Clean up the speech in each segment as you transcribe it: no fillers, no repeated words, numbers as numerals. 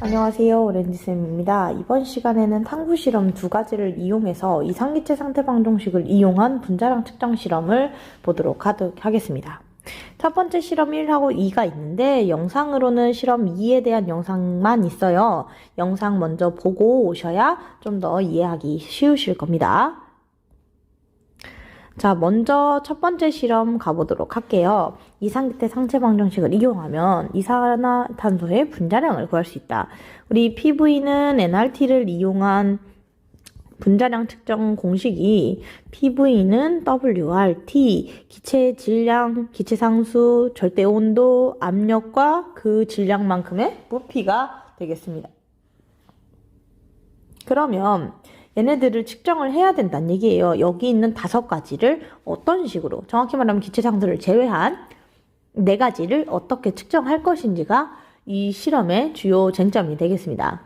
안녕하세요. 오렌지쌤입니다. 이번 시간에는 탐구 실험 두 가지를 이용해서 이상기체 상태 방정식을 이용한 분자량 측정 실험을 보도록 하겠습니다. 첫 번째 실험 1하고 2가 있는데 영상으로는 실험 2에 대한 영상만 있어요. 영상 먼저 보고 오셔야 좀 더 이해하기 쉬우실 겁니다. 자, 먼저 첫 번째 실험 가보도록 할게요. 이상기체 상태 방정식을 이용하면 이산화탄소의 분자량을 구할 수 있다. 우리 PV는 nRT를 이용한 분자량 측정 공식이 PV는 WRT, 기체의 질량, 기체 상수, 절대 온도, 압력과 그 질량만큼의 부피가 되겠습니다. 그러면 얘네들을 측정을 해야 된다는 얘기예요. 여기 있는 5가지를 어떤 식으로, 정확히 말하면 기체 상수를 제외한 4가지를 어떻게 측정할 것인지가 이 실험의 주요 쟁점이 되겠습니다.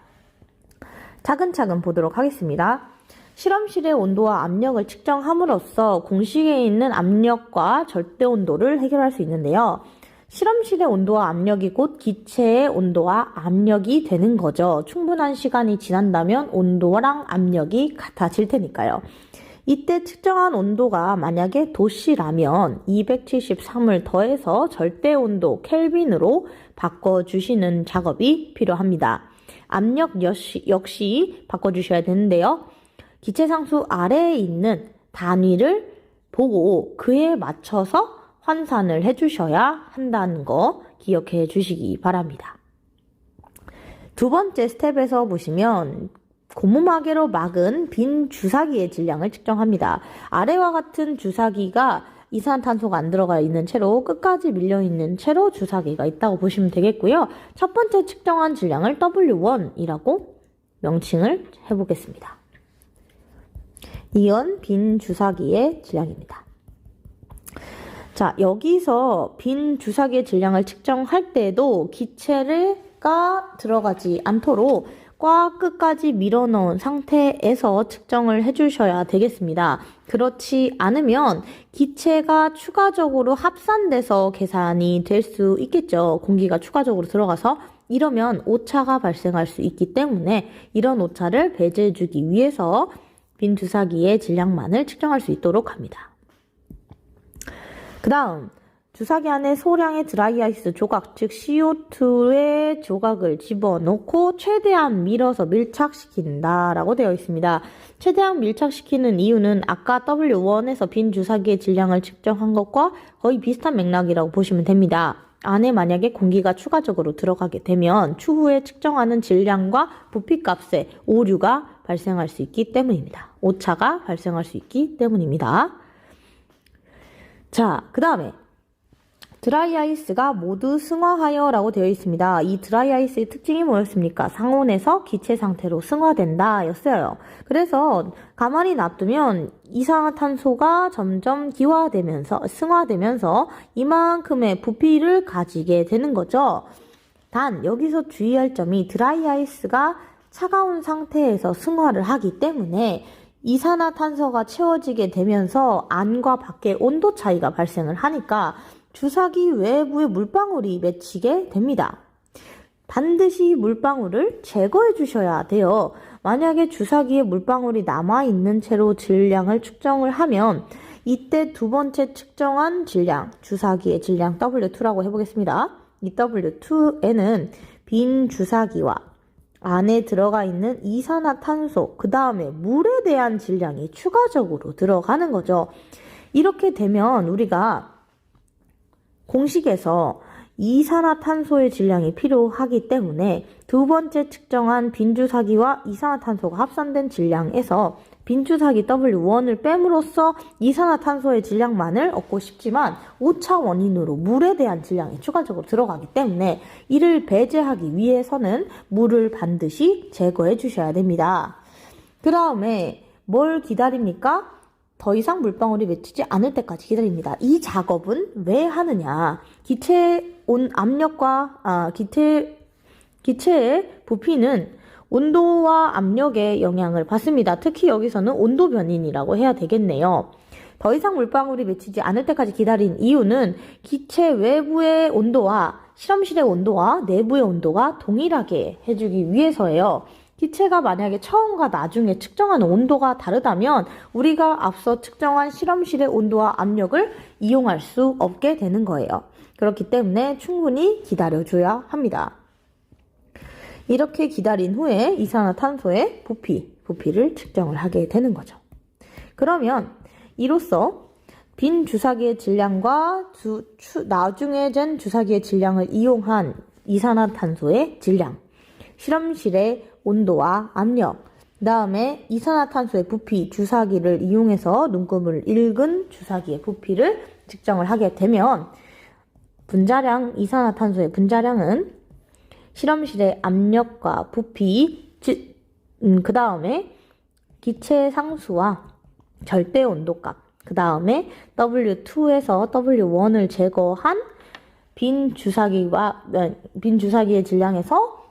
차근차근 보도록 하겠습니다. 실험실의 온도와 압력을 측정함으로써 공식에 있는 압력과 절대 온도를 해결할 수 있는데요. 실험실의 온도와 압력이 곧 기체의 온도와 압력이 되는 거죠. 충분한 시간이 지난다면 온도랑 압력이 같아질 테니까요. 이때 측정한 온도가 만약에 도씨라면 273을 더해서 절대 온도 켈빈으로 바꿔주시는 작업이 필요합니다. 압력 역시 바꿔주셔야 되는데요. 기체 상수 아래에 있는 단위를 보고 그에 맞춰서 환산을 해주셔야 한다는 거 기억해 주시기 바랍니다. 두 번째 스텝에서 보시면 고무마개로 막은 빈 주사기의 질량을 측정합니다. 아래와 같은 주사기가 이산화탄소가 안 들어가 있는 채로 끝까지 밀려있는 채로 주사기가 있다고 보시면 되겠고요. 첫 번째 측정한 질량을 W1이라고 명칭을 해보겠습니다. 이건 빈 주사기의 질량입니다. 자, 여기서 빈 주사기의 질량을 측정할 때도 기체가 들어가지 않도록 꽉 끝까지 밀어넣은 상태에서 측정을 해주셔야 되겠습니다. 그렇지 않으면 기체가 추가적으로 합산돼서 계산이 될 수 있겠죠. 공기가 추가적으로 들어가서 이러면 오차가 발생할 수 있기 때문에 이런 오차를 배제해주기 위해서 빈 주사기의 질량만을 측정할 수 있도록 합니다. 그 다음 주사기 안에 소량의 드라이아이스 조각, 즉 CO2의 조각을 집어넣고 최대한 밀어서 밀착시킨다 라고 되어 있습니다. 최대한 밀착시키는 이유는 아까 W1에서 빈 주사기의 질량을 측정한 것과 거의 비슷한 맥락이라고 보시면 됩니다. 안에 만약에 공기가 추가적으로 들어가게 되면 추후에 측정하는 질량과 부피값에 오류가 발생할 수 있기 때문입니다. 오차가 발생할 수 있기 때문입니다. 자, 그 다음에 드라이아이스가 모두 승화하여 라고 되어 있습니다. 이 드라이아이스의 특징이 뭐였습니까? 상온에서 기체 상태로 승화된다 였어요. 그래서 가만히 놔두면 이산화탄소가 점점 기화되면서 승화되면서 이만큼의 부피를 가지게 되는 거죠. 단 여기서 주의할 점이 드라이아이스가 차가운 상태에서 승화를 하기 때문에 이산화탄소가 채워지게 되면서 안과 밖의 온도 차이가 발생을 하니까 주사기 외부에 물방울이 맺히게 됩니다. 반드시 물방울을 제거해 주셔야 돼요. 만약에 주사기에 물방울이 남아있는 채로 질량을 측정을 하면 이때 두 번째 측정한 질량, 주사기의 질량 W2라고 해보겠습니다. 이 W2에는 빈 주사기와 안에 들어가 있는 이산화탄소, 그 다음에 물에 대한 질량이 추가적으로 들어가는 거죠. 이렇게 되면 우리가 공식에서 이산화탄소의 질량이 필요하기 때문에 두 번째 측정한 빈주사기와 이산화탄소가 합산된 질량에서 빈주사기 W1을 뺨으로써 이산화탄소의 질량만을 얻고 싶지만 오차 원인으로 물에 대한 질량이 추가적으로 들어가기 때문에 이를 배제하기 위해서는 물을 반드시 제거해 주셔야 됩니다. 그 다음에 뭘 기다립니까? 더 이상 물방울이 맺히지 않을 때까지 기다립니다. 이 작업은 왜 하느냐? 기체의 압력과 기체의 부피는 온도와 압력의 영향을 받습니다. 특히 여기서는 온도 변인이라고 해야 되겠네요. 더 이상 물방울이 맺히지 않을 때까지 기다린 이유는 기체 외부의 온도와 실험실의 온도와 내부의 온도가 동일하게 해주기 위해서예요. 기체가 만약에 처음과 나중에 측정하는 온도가 다르다면 우리가 앞서 측정한 실험실의 온도와 압력을 이용할 수 없게 되는 거예요. 그렇기 때문에 충분히 기다려줘야 합니다. 이렇게 기다린 후에 이산화탄소의 부피를 측정을 하게 되는 거죠. 그러면 이로써 빈 주사기의 질량과 나중에 잰 주사기의 질량을 이용한 이산화탄소의 질량, 실험실의 온도와 압력, 그 다음에 이산화탄소의 부피, 주사기를 이용해서 눈금을 읽은 주사기의 부피를 측정을 하게 되면 이산화탄소의 분자량은 실험실의 압력과 부피, 그 다음에 기체 상수와 절대 온도값, 그 다음에 W2에서 W1을 제거한 빈 주사기의 질량에서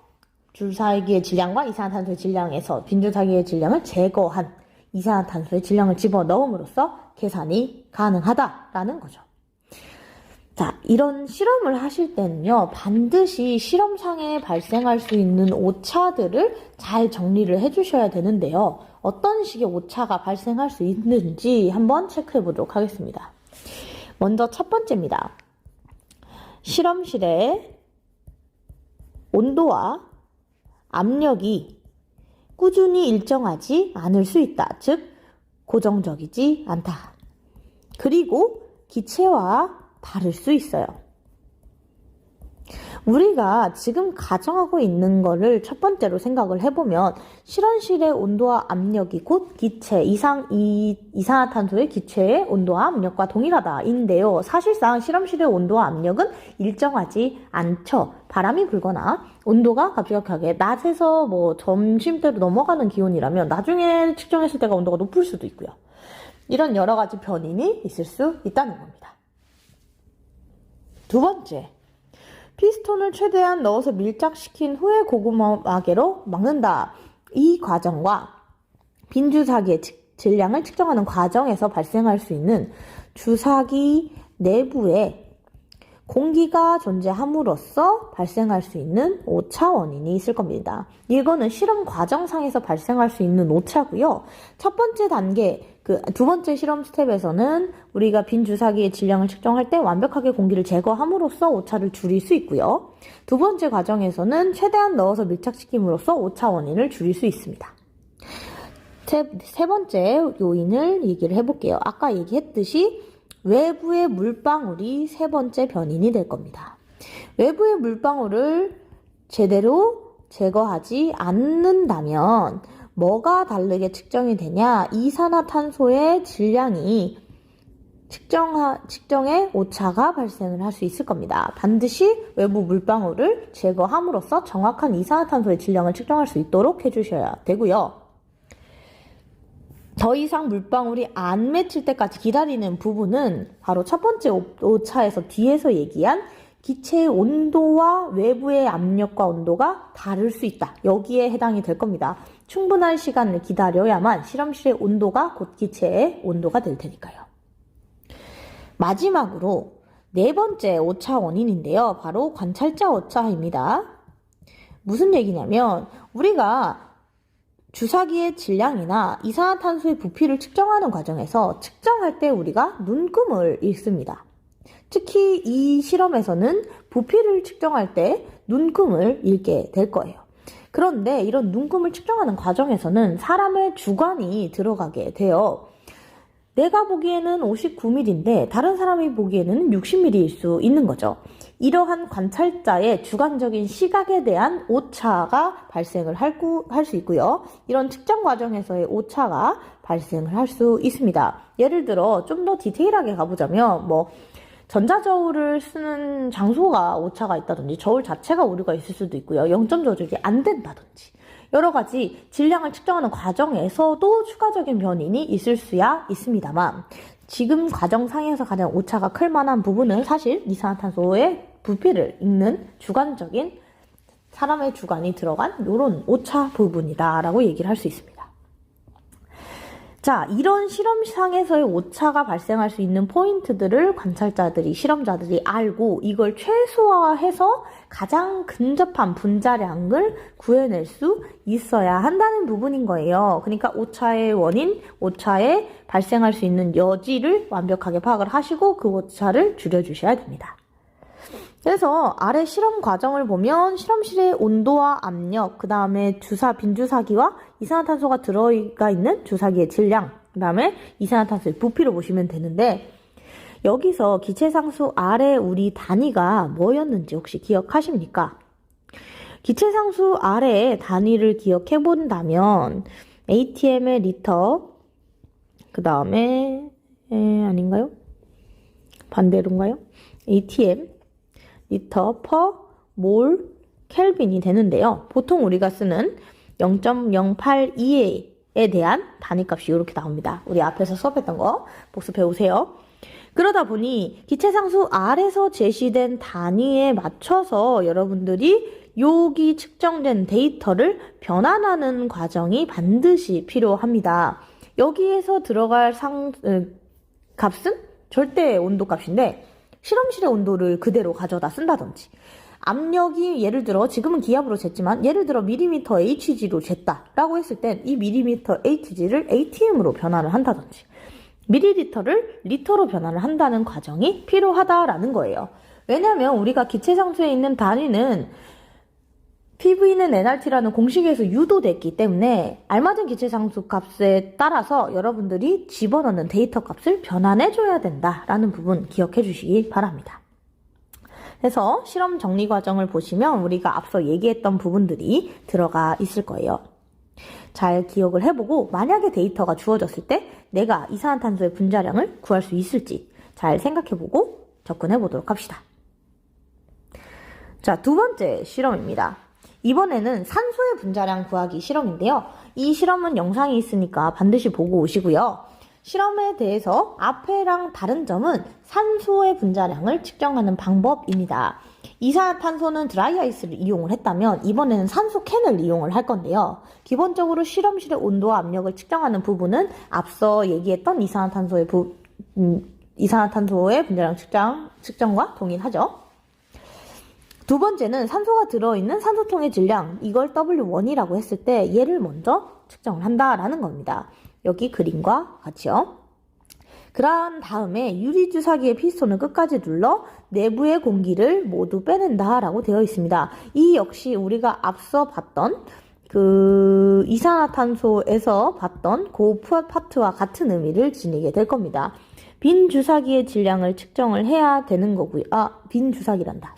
주사기의 질량과 이산화탄소의 질량에서 빈 주사기의 질량을 제거한 이산화탄소의 질량을 집어넣음으로써 계산이 가능하다라는 거죠. 자, 이런 실험을 하실 때는요, 반드시 실험상에 발생할 수 있는 오차들을 잘 정리를 해주셔야 되는데요. 어떤 식의 오차가 발생할 수 있는지 한번 체크해 보도록 하겠습니다. 먼저 첫 번째입니다. 실험실의 온도와 압력이 꾸준히 일정하지 않을 수 있다. 즉, 고정적이지 않다. 그리고 기체와 다를 수 있어요. 우리가 지금 가정하고 있는 거를 첫 번째로 생각을 해보면 실험실의 온도와 압력이 곧 기체, 이산화탄소의 기체의 온도와 압력과 동일하다인데요. 사실상 실험실의 온도와 압력은 일정하지 않죠. 바람이 불거나 온도가 갑자기 낮에서 점심때로 넘어가는 기온이라면 나중에 측정했을 때가 온도가 높을 수도 있고요. 이런 여러 가지 변인이 있을 수 있다는 겁니다. 두 번째, 피스톤을 최대한 넣어서 밀착시킨 후에 고구마개로 막는다. 이 과정과 빈 주사기의 질량을 측정하는 과정에서 발생할 수 있는 주사기 내부에 공기가 존재함으로써 발생할 수 있는 오차 원인이 있을 겁니다. 이거는 실험 과정상에서 발생할 수 있는 오차고요. 첫 번째 단계, 두 번째 실험 스텝에서는 우리가 빈 주사기의 질량을 측정할 때 완벽하게 공기를 제거함으로써 오차를 줄일 수 있고요. 두 번째 과정에서는 최대한 넣어서 밀착시킴으로써 오차 원인을 줄일 수 있습니다. 세 번째 요인을 얘기를 해볼게요. 아까 얘기했듯이 외부의 물방울이 세 번째 변인이 될 겁니다. 외부의 물방울을 제대로 제거하지 않는다면 뭐가 다르게 측정이 되냐? 이산화탄소의 질량이 측정에 오차가 발생을 할 수 있을 겁니다. 반드시 외부 물방울을 제거함으로써 정확한 이산화탄소의 질량을 측정할 수 있도록 해주셔야 되고요. 더 이상 물방울이 안 맺힐 때까지 기다리는 부분은 바로 첫 번째 오차에서 뒤에서 얘기한 기체의 온도와 외부의 압력과 온도가 다를 수 있다. 여기에 해당이 될 겁니다. 충분한 시간을 기다려야만 실험실의 온도가 곧 기체의 온도가 될 테니까요. 마지막으로 네 번째 오차 원인인데요. 바로 관찰자 오차입니다. 무슨 얘기냐면 우리가 주사기의 질량이나 이산화탄소의 부피를 측정하는 과정에서 측정할 때 우리가 눈금을 읽습니다. 특히 이 실험에서는 부피를 측정할 때 눈금을 읽게 될 거예요. 그런데 이런 눈금을 측정하는 과정에서는 사람의 주관이 들어가게 돼요. 내가 보기에는 59mm인데 다른 사람이 보기에는 60mm일 수 있는 거죠. 이러한 관찰자의 주관적인 시각에 대한 오차가 발생을 할 수 있고요. 이런 측정 과정에서의 오차가 발생을 할 수 있습니다. 예를 들어 좀 더 디테일하게 가보자면 전자저울을 쓰는 장소가 오차가 있다든지 저울 자체가 오류가 있을 수도 있고요. 0점 조절이 안 된다든지 여러 가지 질량을 측정하는 과정에서도 추가적인 변인이 있을 수야 있습니다만 지금 과정상에서 가장 오차가 클 만한 부분은 사실 이산화탄소의 부피를 읽는 주관적인 사람의 주관이 들어간 이런 오차 부분이다라고 얘기를 할 수 있습니다. 자, 이런 실험상에서의 오차가 발생할 수 있는 포인트들을 실험자들이 알고 이걸 최소화해서 가장 근접한 분자량을 구해낼 수 있어야 한다는 부분인 거예요. 그러니까 오차의 원인, 오차에 발생할 수 있는 여지를 완벽하게 파악을 하시고 그 오차를 줄여주셔야 됩니다. 그래서 아래 실험 과정을 보면 실험실의 온도와 압력, 그 다음에 빈주사기와 이산화탄소가 들어가 있는 주사기의 질량, 그 다음에 이산화탄소의 부피를 보시면 되는데 여기서 기체상수 아래 우리 단위가 뭐였는지 혹시 기억하십니까? 기체상수 아래의 단위를 기억해 본다면 ATM의 리터, 그 다음에 아닌가요? 반대로인가요? ATM 리터 퍼 몰 켈빈이 되는데요. 보통 우리가 쓰는 0.082에 대한 단위값이 이렇게 나옵니다. 우리 앞에서 수업했던 거 복습해 오세요. 그러다 보니 기체상수 아래서 제시된 단위에 맞춰서 여러분들이 여기 측정된 데이터를 변환하는 과정이 반드시 필요합니다. 여기에서 들어갈 값은 절대 온도 값인데 실험실의 온도를 그대로 가져다 쓴다든지 압력이 예를 들어 지금은 기압으로 쟀지만 예를 들어 밀리미터 Hg로 쟀다라고 했을 땐 이 밀리미터 Hg를 ATM으로 변환을 한다든지 밀리리터를 리터로 변환을 한다는 과정이 필요하다라는 거예요. 왜냐하면 우리가 기체상수에 있는 단위는 PV는 nRT라는 공식에서 유도됐기 때문에 알맞은 기체상수 값에 따라서 여러분들이 집어넣는 데이터 값을 변환해줘야 된다라는 부분 기억해 주시기 바랍니다. 그래서 실험 정리 과정을 보시면 우리가 앞서 얘기했던 부분들이 들어가 있을 거예요. 잘 기억을 해보고 만약에 데이터가 주어졌을 때 내가 이산화탄소의 분자량을 구할 수 있을지 잘 생각해보고 접근해보도록 합시다. 자, 두 번째 실험입니다. 이번에는 산소의 분자량 구하기 실험인데요. 이 실험은 영상이 있으니까 반드시 보고 오시고요. 실험에 대해서 앞에랑 다른 점은 산소의 분자량을 측정하는 방법입니다. 이산화탄소는 드라이아이스를 이용을 했다면 이번에는 산소 캔을 이용을 할 건데요. 기본적으로 실험실의 온도와 압력을 측정하는 부분은 앞서 얘기했던 이산화탄소의 분자량 측정과 동일하죠. 두 번째는 산소가 들어있는 산소통의 질량, 이걸 W1이라고 했을 때 얘를 먼저 측정을 한다라는 겁니다. 여기 그림과 같이요. 그런 다음에 유리주사기의 피스톤을 끝까지 눌러 내부의 공기를 모두 빼낸다라고 되어 있습니다. 이 역시 우리가 앞서 봤던 그 이산화탄소에서 봤던 그 파트와 같은 의미를 지니게 될 겁니다. 빈 주사기의 질량을 측정을 해야 되는 거고요. 빈 주사기란다.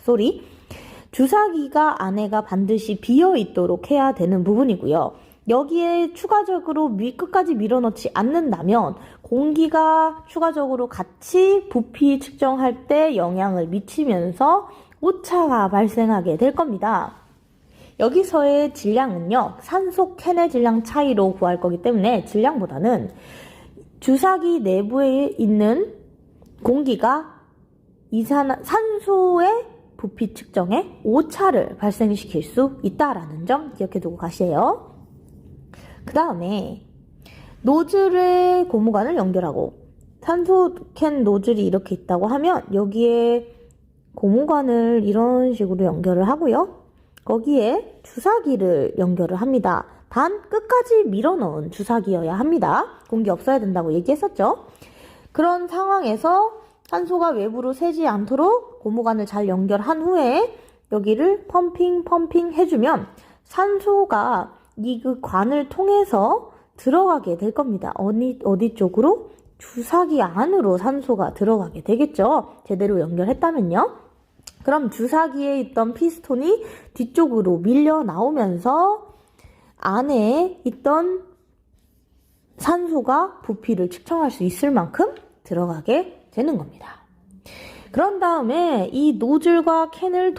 주사기가 안에가 반드시 비어 있도록 해야 되는 부분이고요. 여기에 추가적으로 끝까지 밀어넣지 않는다면 공기가 추가적으로 같이 부피 측정할 때 영향을 미치면서 오차가 발생하게 될 겁니다. 여기서의 질량은요, 산소 캔의 질량 차이로 구할 거기 때문에 질량보다는 주사기 내부에 있는 공기가 산소의 부피 측정에 오차를 발생시킬 수 있다라는 점 기억해 두고 가세요. 그 다음에 노즐의 고무관을 연결하고 산소 캔 노즐이 이렇게 있다고 하면 여기에 고무관을 이런 식으로 연결을 하고요. 거기에 주사기를 연결을 합니다. 단 끝까지 밀어넣은 주사기여야 합니다. 공기 없어야 된다고 얘기했었죠. 그런 상황에서 산소가 외부로 새지 않도록 고무관을 잘 연결한 후에 여기를 펌핑 해주면 산소가 이 그 관을 통해서 들어가게 될 겁니다. 어디 쪽으로? 주사기 안으로 산소가 들어가게 되겠죠. 제대로 연결했다면요. 그럼 주사기에 있던 피스톤이 뒤쪽으로 밀려 나오면서 안에 있던 산소가 부피를 측정할 수 있을 만큼 들어가게 되는 겁니다. 그런 다음에 이 노즐과 캔을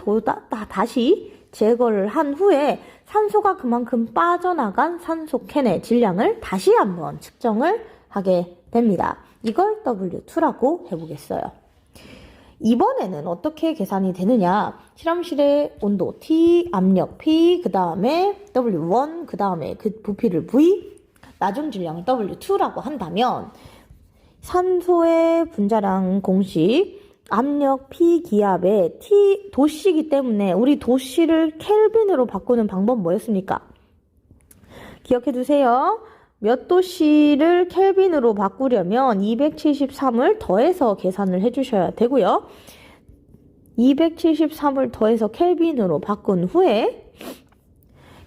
다시 제거를 한 후에 산소가 그만큼 빠져나간 산소 캔의 질량을 다시 한번 측정을 하게 됩니다. 이걸 W2라고 해보겠어요. 이번에는 어떻게 계산이 되느냐? 실험실의 온도 T, 압력 P, 그 다음에 W1, 그 다음에 그 부피를 V, 나중 질량을 W2라고 한다면 산소의 분자량 공식 압력 P 기압에 T 도씨이기 때문에 우리 도씨를 켈빈으로 바꾸는 방법 뭐였습니까? 기억해 두세요. 몇 도씨를 켈빈으로 바꾸려면 273을 더해서 계산을 해주셔야 되고요. 273을 더해서 켈빈으로 바꾼 후에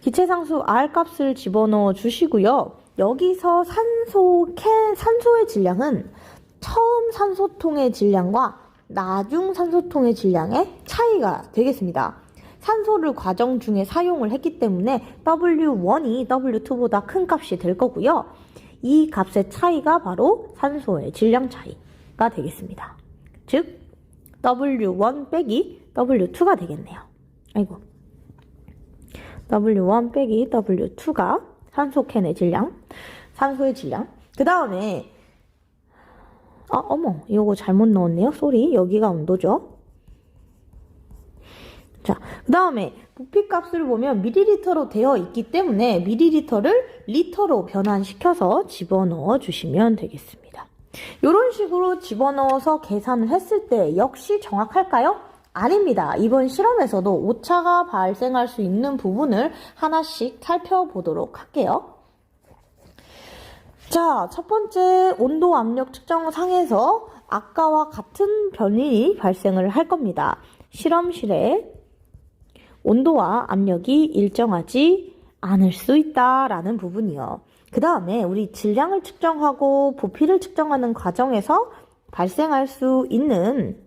기체상수 R 값을 집어넣어 주시고요. 여기서 산소의 질량은 처음 산소통의 질량과 나중 산소통의 질량의 차이가 되겠습니다. 산소를 과정 중에 사용을 했기 때문에 W1이 W2보다 큰 값이 될 거고요. 이 값의 차이가 바로 산소의 질량 차이가 되겠습니다. 즉 W1 빼기 W2가 되겠네요. 아이고. W1 빼기 W2가 산소 캔의 질량, 산소의 질량. 그 다음에 어머, 이거 잘못 넣었네요. 쏘리. 여기가 온도죠. 자, 그 다음에 부피 값을 보면 밀리리터로 되어 있기 때문에 밀리리터를 리터로 변환시켜서 집어넣어 주시면 되겠습니다. 이런 식으로 집어넣어서 계산을 했을 때 역시 정확할까요? 아닙니다. 이번 실험에서도 오차가 발생할 수 있는 부분을 하나씩 살펴보도록 할게요. 자, 첫 번째 온도 압력 측정상에서 아까와 같은 변이 발생을 할 겁니다. 실험실에 온도와 압력이 일정하지 않을 수 있다라는 부분이요. 그 다음에 우리 질량을 측정하고 부피를 측정하는 과정에서 발생할 수 있는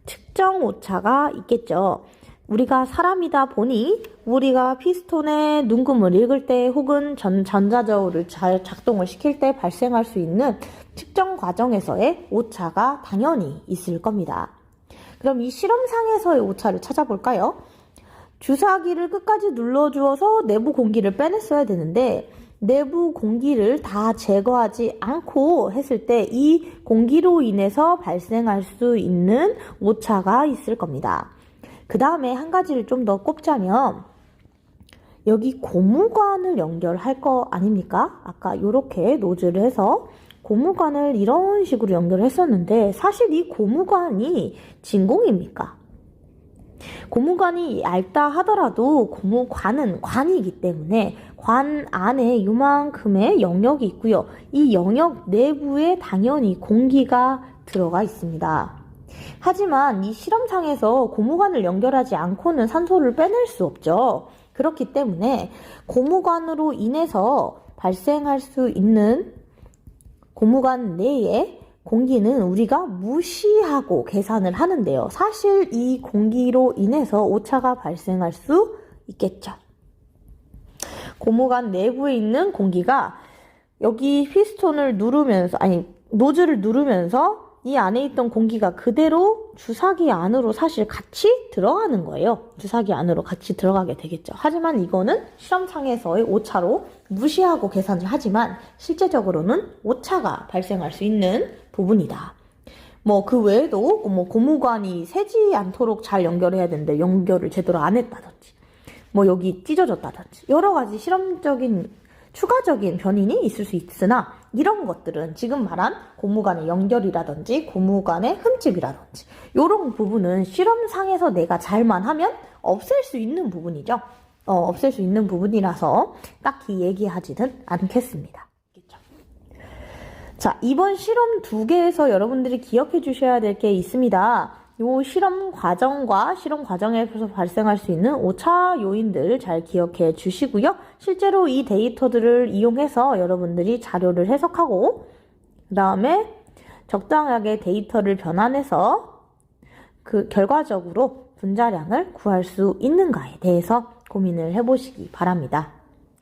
측정 오차가 있겠죠. 우리가 사람이다 보니 우리가 피스톤의 눈금을 읽을 때 혹은 전자저울을 잘 작동을 시킬 때 발생할 수 있는 측정 과정에서의 오차가 당연히 있을 겁니다. 그럼 이 실험상에서의 오차를 찾아볼까요? 주사기를 끝까지 눌러주어서 내부 공기를 빼냈어야 되는데 내부 공기를 다 제거하지 않고 했을 때 이 공기로 인해서 발생할 수 있는 오차가 있을 겁니다. 그 다음에 한 가지를 좀 더 꼽자면 여기 고무관을 연결할 거 아닙니까? 아까 이렇게 노즐을 해서 고무관을 이런 식으로 연결했었는데 사실 이 고무관이 진공입니까? 고무관이 얇다 하더라도 고무관은 관이기 때문에 관 안에 이만큼의 영역이 있고요. 이 영역 내부에 당연히 공기가 들어가 있습니다. 하지만 이 실험상에서 고무관을 연결하지 않고는 산소를 빼낼 수 없죠. 그렇기 때문에 고무관으로 인해서 발생할 수 있는 고무관 내에 공기는 우리가 무시하고 계산을 하는데요. 사실 이 공기로 인해서 오차가 발생할 수 있겠죠. 고무관 내부에 있는 공기가 여기 피스톤을 누르면서, 노즐을 누르면서 이 안에 있던 공기가 그대로 주사기 안으로 사실 같이 들어가는 거예요. 주사기 안으로 같이 들어가게 되겠죠. 하지만 이거는 실험상에서의 오차로 무시하고 계산을 하지만 실제적으로는 오차가 발생할 수 있는 부분이다. 그 외에도 고무관이 새지 않도록 잘 연결해야 되는데 연결을 제대로 안 했다든지 여기 찢어졌다든지 여러 가지 실험적인 추가적인 변인이 있을 수 있으나 이런 것들은 지금 말한 고무관의 연결이라든지 고무관의 흠집이라든지 이런 부분은 실험상에서 내가 잘만 하면 없앨 수 있는 부분이죠. 없앨 수 있는 부분이라서 딱히 얘기하지는 않겠습니다. 자, 이번 실험 2개에서 여러분들이 기억해 주셔야 될 게 있습니다. 이 실험 과정과 실험 과정에서 발생할 수 있는 오차 요인들 잘 기억해 주시고요. 실제로 이 데이터들을 이용해서 여러분들이 자료를 해석하고 그 다음에 적당하게 데이터를 변환해서 그 결과적으로 분자량을 구할 수 있는가에 대해서 고민을 해보시기 바랍니다.